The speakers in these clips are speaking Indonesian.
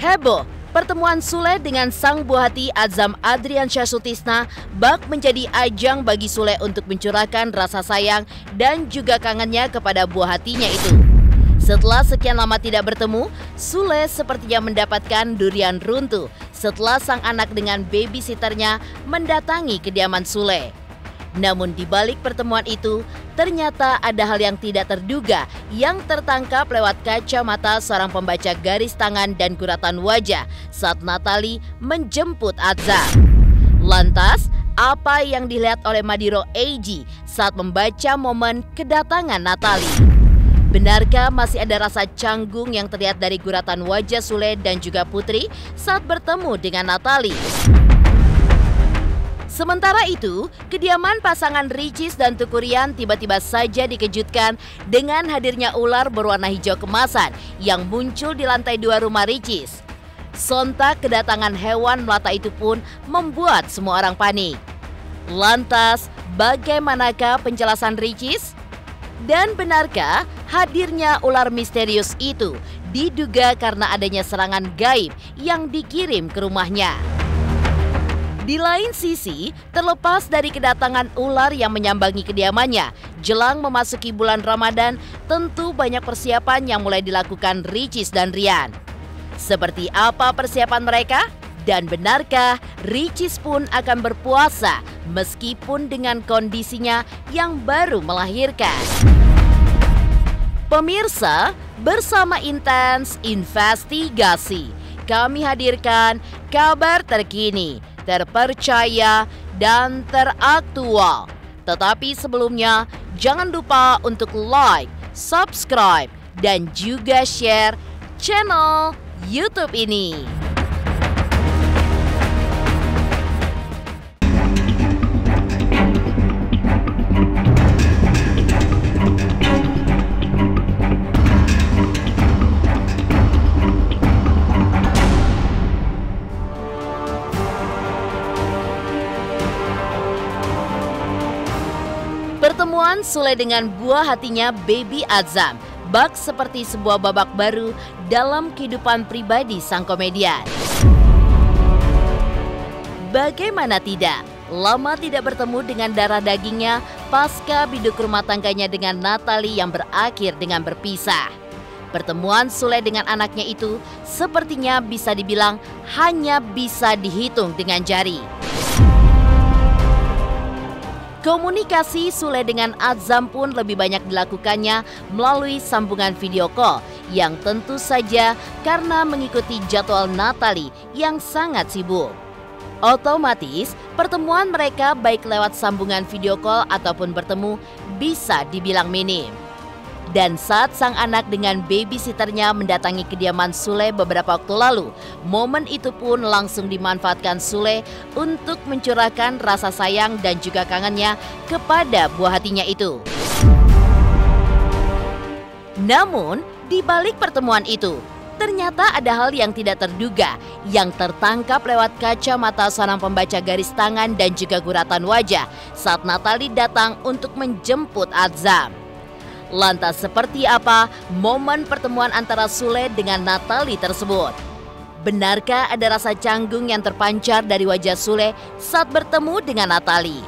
Heboh, pertemuan Sule dengan sang buah hati Azam Adriansyah Sutisna bak menjadi ajang bagi Sule untuk mencurahkan rasa sayang dan juga kangennya kepada buah hatinya itu. Setelah sekian lama tidak bertemu, Sule sepertinya mendapatkan durian runtuh setelah sang anak dengan babysitternya mendatangi kediaman Sule. Namun di balik pertemuan itu, ternyata ada hal yang tidak terduga yang tertangkap lewat kacamata seorang pembaca garis tangan dan guratan wajah saat Natalie menjemput Azam. Lantas, apa yang dilihat oleh Madiro AG saat membaca momen kedatangan Natalie? Benarkah masih ada rasa canggung yang terlihat dari guratan wajah Sule dan juga Putri saat bertemu dengan Natalie? Sementara itu, kediaman pasangan Ricis dan Tukurian tiba-tiba saja dikejutkan dengan hadirnya ular berwarna hijau kemasan yang muncul di lantai 2 rumah Ricis. Sontak kedatangan hewan melata itu pun membuat semua orang panik. Lantas, bagaimanakah penjelasan Ricis? Dan benarkah hadirnya ular misterius itu diduga karena adanya serangan gaib yang dikirim ke rumahnya? Di lain sisi, terlepas dari kedatangan ular yang menyambangi kediamannya, jelang memasuki bulan Ramadan, tentu banyak persiapan yang mulai dilakukan Ricis dan Rian. Seperti apa persiapan mereka? Dan benarkah Ricis pun akan berpuasa meskipun dengan kondisinya yang baru melahirkan? Pemirsa, bersama Intens Investigasi, kami hadirkan kabar terkini, terpercaya, dan teraktual. Tetapi sebelumnya, jangan lupa untuk like, subscribe, dan juga share channel YouTube ini. Pertemuan Sule dengan buah hatinya Baby Azam bak seperti sebuah babak baru dalam kehidupan pribadi sang komedian. Bagaimana tidak, lama tidak bertemu dengan darah dagingnya pasca biduk rumah tangganya dengan Natalie yang berakhir dengan berpisah. Pertemuan Sule dengan anaknya itu sepertinya bisa dibilang hanya bisa dihitung dengan jari. Komunikasi Sule dengan Azam pun lebih banyak dilakukannya melalui sambungan video call yang tentu saja karena mengikuti jadwal Natalie yang sangat sibuk. Otomatis pertemuan mereka baik lewat sambungan video call ataupun bertemu bisa dibilang minim. Dan saat sang anak dengan babysitternya mendatangi kediaman Sule beberapa waktu lalu, momen itu pun langsung dimanfaatkan Sule untuk mencurahkan rasa sayang dan juga kangennya kepada buah hatinya itu. Namun, di balik pertemuan itu, ternyata ada hal yang tidak terduga yang tertangkap lewat kacamata seorang pembaca garis tangan dan juga guratan wajah saat Natalie datang untuk menjemput Azam. Lantas seperti apa momen pertemuan antara Sule dengan Natalie tersebut? Benarkah ada rasa canggung yang terpancar dari wajah Sule saat bertemu dengan Natalie?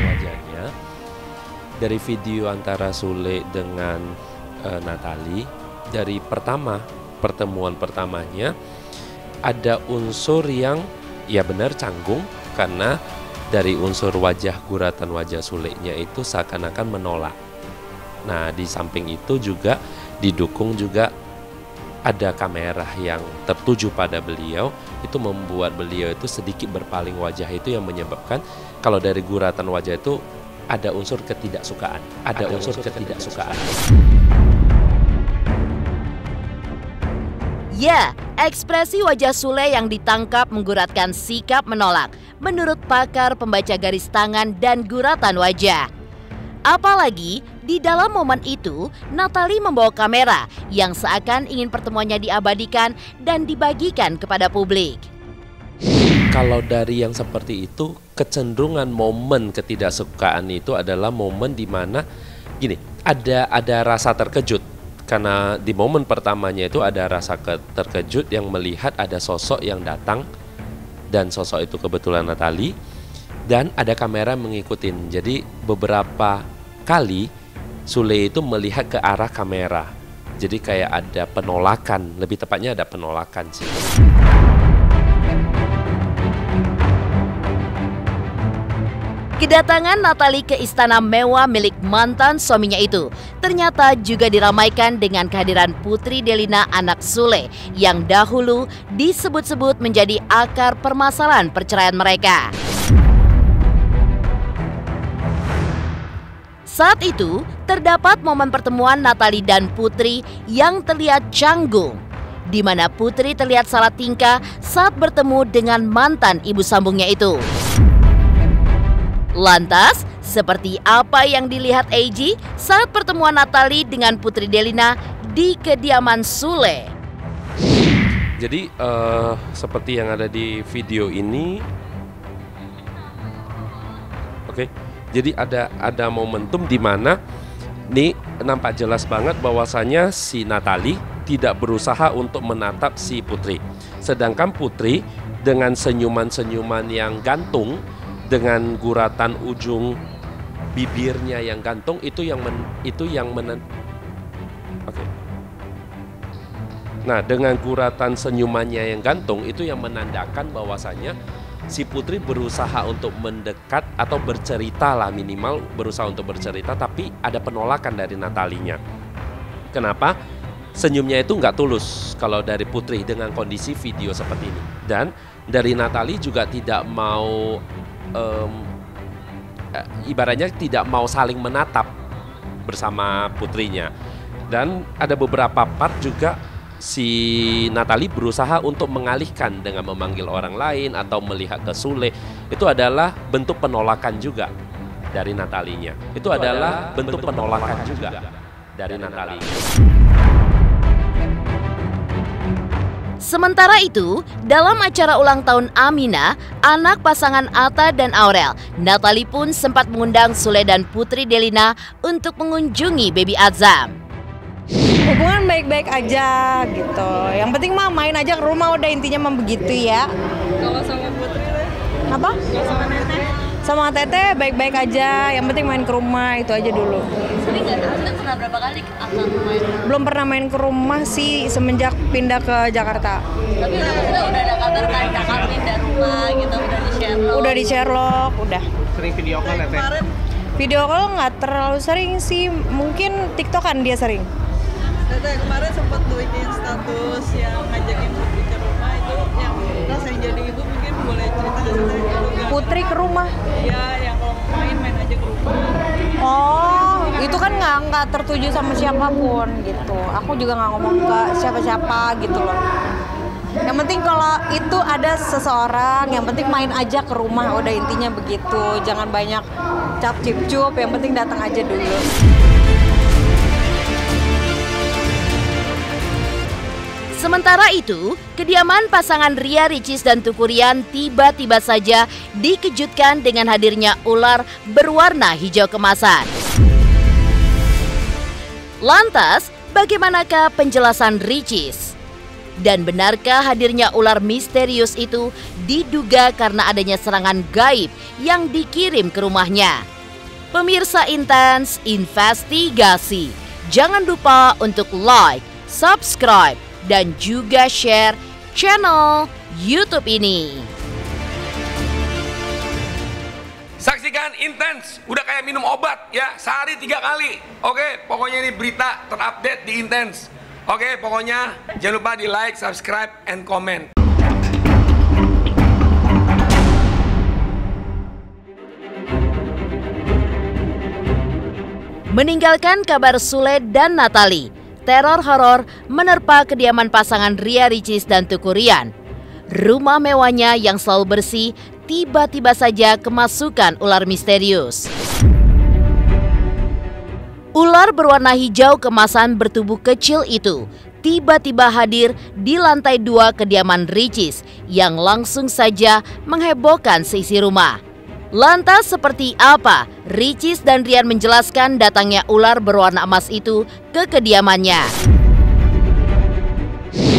Wajahnya dari video antara Sule dengan Natalie, dari pertemuan pertamanya ada unsur yang ya benar canggung karena dari unsur wajah guratan wajah Sule-nya itu seakan-akan menolak. Nah, di samping itu juga didukung juga ada kamera yang tertuju pada beliau, itu membuat beliau itu sedikit berpaling wajah, itu yang menyebabkan kalau dari guratan wajah itu ada unsur ketidaksukaan. Ada unsur ketidaksukaan. Ya, ekspresi wajah Sule yang ditangkap mengguratkan sikap menolak menurut pakar pembaca garis tangan dan guratan wajah. Apalagi di dalam momen itu Natalie membawa kamera yang seakan ingin pertemuannya diabadikan dan dibagikan kepada publik. Kalau dari yang seperti itu, kecenderungan momen ketidaksukaan itu adalah momen di mana gini, ada rasa terkejut karena di momen pertamanya itu ada rasa terkejut yang melihat ada sosok yang datang, dan sosok itu kebetulan Natalie, dan ada kamera mengikutin. Jadi beberapa kali Sule itu melihat ke arah kamera. Jadi kayak ada penolakan, lebih tepatnya ada penolakan sih. Kedatangan Natalie ke istana mewah milik mantan suaminya itu ternyata juga diramaikan dengan kehadiran Putri Delina anak Sule yang dahulu disebut-sebut menjadi akar permasalahan perceraian mereka. Saat itu terdapat momen pertemuan Natalie dan Putri yang terlihat canggung, di mana Putri terlihat salah tingkah saat bertemu dengan mantan ibu sambungnya itu. Lantas, seperti apa yang dilihat AG saat pertemuan Natalie dengan Putri Delina di kediaman Sule? Jadi seperti yang ada di video ini, oke. Jadi ada momentum di mana nih nampak jelas banget bahwasanya si Natalie tidak berusaha untuk menatap si Putri, sedangkan Putri dengan senyuman-senyuman yang gantung, dengan guratan ujung bibirnya yang gantung, oke. Nah, dengan guratan senyumannya yang gantung itu yang menandakan bahwasanya si Putri berusaha untuk mendekat atau bercerita lah, minimal berusaha untuk bercerita, tapi ada penolakan dari Natalinya. Kenapa? Senyumnya itu nggak tulus kalau dari Putri dengan kondisi video seperti ini. Dan dari Natalie juga tidak mau ibaratnya tidak mau saling menatap bersama putrinya. Dan ada beberapa part juga si Natalie berusaha untuk mengalihkan dengan memanggil orang lain atau melihat ke Sule. Itu adalah bentuk penolakan juga dari Natalinya. Itu adalah bentuk penolakan juga dari Natalie. Sementara itu, dalam acara ulang tahun Amina, anak pasangan Atta dan Aurel, Natalie pun sempat mengundang Sule dan Putri Delina untuk mengunjungi Baby Azam. Hubungan baik-baik aja gitu. Yang penting mah main aja ke rumah, udah intinya mah begitu ya. Kalau sama Putri deh? Apa? Kalau sama Teteh? Sama Teteh baik-baik aja, yang penting main ke rumah, itu aja dulu. Sering nggak? Anda pernah berapa kali akan main? Belum pernah main ke rumah sih semenjak pindah ke Jakarta. Tapi udah ada kabar kan akan pindah rumah gitu, udah di Sherlock. Udah di Sherlock, udah. Sering video call ya, Teh? Kemarin Video call nggak terlalu sering sih, mungkin TikTokan dia sering. Teteh kemarin sempat bikin status yang ngajakin Putri ke rumah, itu yang rasanya jadi ibu mungkin boleh cerita nggak sih Teh? Putri ke rumah? Iya, yang kalau main aja ke rumah. Oh, itu kan nggak tertuju sama siapapun gitu. Aku juga nggak ngomong ke siapa-siapa gitu loh. Yang penting kalau itu ada seseorang, yang penting main aja ke rumah, udah intinya begitu. Jangan banyak cap cip-cup, yang penting datang aja dulu. Sementara itu, kediaman pasangan Ria Ricis dan Tukurian tiba-tiba saja dikejutkan dengan hadirnya ular berwarna hijau kemasan. Lantas, bagaimanakah penjelasan Ricis? Dan benarkah hadirnya ular misterius itu diduga karena adanya serangan gaib yang dikirim ke rumahnya? Pemirsa Intens Investigasi, jangan lupa untuk like, subscribe, dan juga share channel YouTube ini. Saksikan Intens, udah kayak minum obat ya, sehari 3 kali. Oke, pokoknya ini berita terupdate di Intens. Oke, pokoknya jangan lupa di like, subscribe, and comment. Meninggalkan kabar Sule dan Natalie, teror horor menerpa kediaman pasangan Ria Ricis dan Tukurian. Rumah mewahnya yang selalu bersih tiba-tiba saja kemasukan ular misterius. Ular berwarna hijau kemasan bertubuh kecil itu tiba-tiba hadir di lantai 2 kediaman Ricis yang langsung saja menghebohkan seisi rumah. Lantas seperti apa Ricis dan Rian menjelaskan datangnya ular berwarna emas itu ke kediamannya?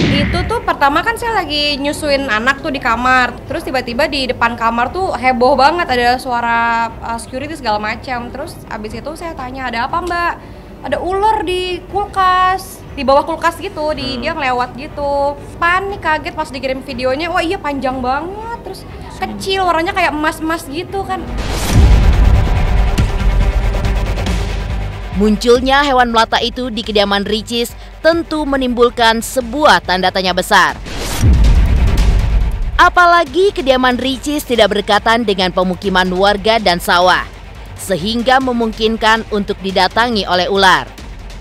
Itu tuh pertama kan saya lagi nyusuin anak tuh di kamar. Terus tiba-tiba di depan kamar tuh heboh banget, ada suara security segala macam. Terus abis itu saya tanya, ada apa mbak? Ada ular di kulkas, di bawah kulkas gitu, dia ngelewat gitu. Panik, kaget pas dikirim videonya, wah iya panjang banget, terus kecil, warnanya kayak emas-emas gitu kan. Munculnya hewan melata itu di kediaman Ricis tentu menimbulkan sebuah tanda tanya besar. Apalagi kediaman Ricis tidak berdekatan dengan pemukiman warga dan sawah, sehingga memungkinkan untuk didatangi oleh ular.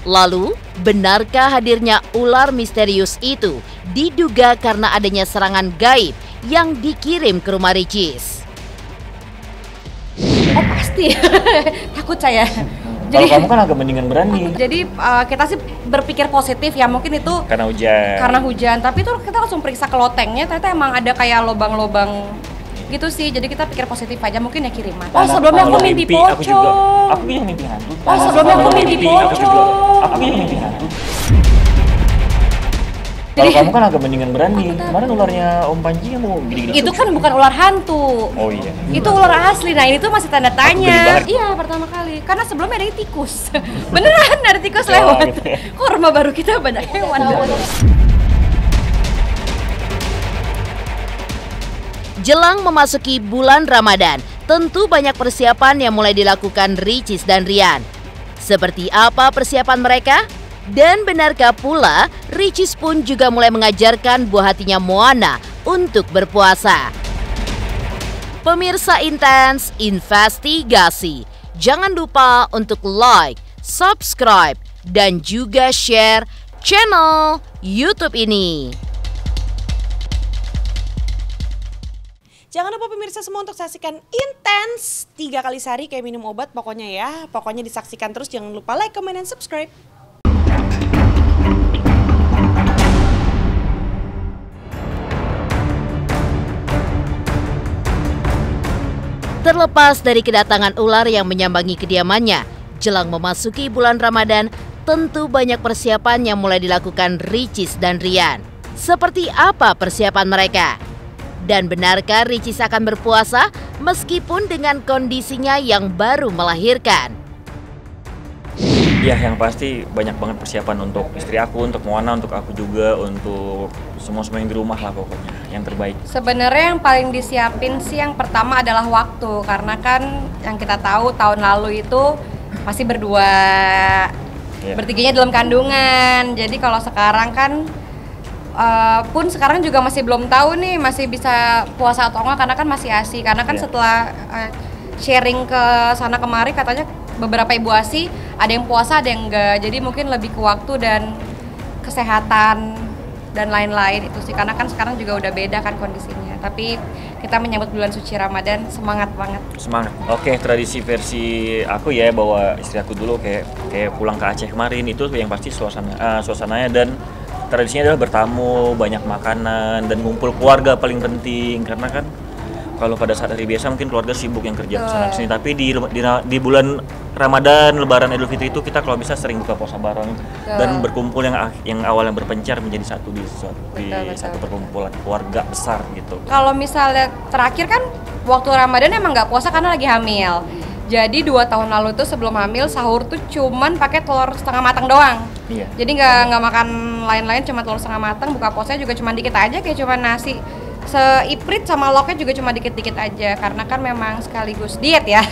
Lalu, benarkah hadirnya ular misterius itu diduga karena adanya serangan gaib yang dikirim ke rumah Ricis? Oh pasti, takut saya. Kalau kamu kan agak mendingan berani. Jadi kita sih berpikir positif ya, mungkin itu Karena hujan. Tapi tuh kita langsung periksa ke lotengnya, ternyata emang ada kayak lobang-lobang gitu sih. Jadi kita pikir positif aja, mungkin ya kiriman. Oh sebelumnya aku mimpi pocong. Aku yang mimpi hantu. Oh sebelumnya aku mimpi pocong. Aku yang mimpi hantu. Kalau kamu kan agak mendingan berani. Kemarin ularnya Om Panji yang mau gini-gini. Itu kan bukan ular hantu. Oh iya. Itu ular asli. Nah ini tuh masih tanda Gede tanya. banget. Iya pertama kali. Karena sebelumnya ada tikus. Beneran ada tikus lewat. gitu ya. Kok rumah baru kita banyak hewan. Jelang memasuki bulan Ramadan, tentu banyak persiapan yang mulai dilakukan Ricis dan Rian. Seperti apa persiapan mereka? Dan benarkah pula Ricis pun juga mulai mengajarkan buah hatinya Moana untuk berpuasa? Pemirsa Intens Investigasi, jangan lupa untuk like, subscribe, dan juga share channel YouTube ini. Jangan lupa pemirsa semua untuk saksikan Intens 3 kali sehari kayak minum obat pokoknya ya. Pokoknya disaksikan terus, jangan lupa like, comment, dan subscribe. Terlepas dari kedatangan ular yang menyambangi kediamannya, jelang memasuki bulan Ramadan, tentu banyak persiapan yang mulai dilakukan Ricis dan Rian. Seperti apa persiapan mereka? Dan benarkah Ricis akan berpuasa meskipun dengan kondisinya yang baru melahirkan? Ya yang pasti banyak banget persiapan untuk istri aku, untuk Moana, untuk aku juga, untuk semua yang di rumah lah pokoknya, yang terbaik. Sebenarnya yang paling disiapin sih yang pertama adalah waktu, karena kan yang kita tahu tahun lalu itu masih berdua, bertiganya dalam kandungan. Jadi kalau sekarang kan pun sekarang juga masih belum tahu nih masih bisa puasa atau enggak, karena kan masih ASI. Karena kan setelah sharing ke sana kemari katanya beberapa ibu ASI ada yang puasa ada yang enggak. Jadi mungkin lebih ke waktu dan kesehatan dan lain-lain itu sih, karena kan sekarang juga udah beda kan kondisinya. Tapi kita menyambut bulan suci Ramadan, semangat banget. Semangat. Oke, tradisi versi aku ya, bawa istri aku dulu kayak pulang ke Aceh kemarin, itu yang pasti suasananya dan tradisinya adalah bertamu, banyak makanan dan ngumpul keluarga paling penting. Karena kan kalau pada saat hari biasa mungkin keluarga sibuk yang kerja kesana kesini, tapi di bulan Ramadan, Lebaran, Idul Fitri itu kita kalau bisa sering buka puasa bareng dan berkumpul yang awalnya berpencar menjadi satu di satu perkumpulan keluarga besar gitu. Kalau misalnya terakhir kan waktu Ramadan emang nggak puasa karena lagi hamil. Jadi 2 tahun lalu tuh sebelum hamil sahur tuh cuman pakai telur setengah matang doang. Iya. Jadi nggak makan lain-lain, cuma telur setengah matang. Buka puasanya juga cuma dikit aja, kayak cuma nasi seiprit sama loknya juga cuma dikit-dikit aja, karena kan memang sekaligus diet ya.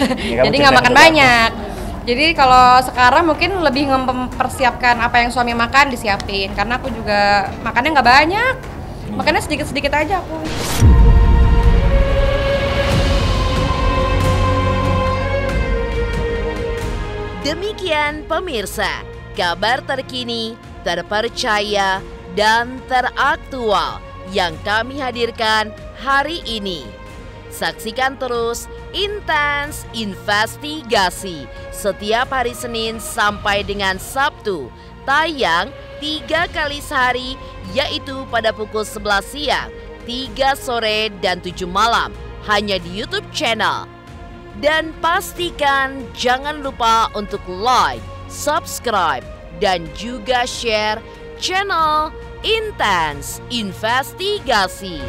Jadi nggak makan banyak. Jadi kalau sekarang mungkin lebih mempersiapkan apa yang suami makan disiapin, karena aku juga makannya nggak banyak, makannya sedikit-sedikit aja aku. Demikian pemirsa, kabar terkini, terpercaya, dan teraktual yang kami hadirkan hari ini. Saksikan terus Intens Investigasi setiap hari Senin sampai dengan Sabtu, tayang 3 kali sehari, yaitu pada pukul 11 siang, 3 sore, dan 7 malam, hanya di YouTube channel Dan pastikan jangan lupa untuk like, subscribe, dan juga share channel Intens Investigasi.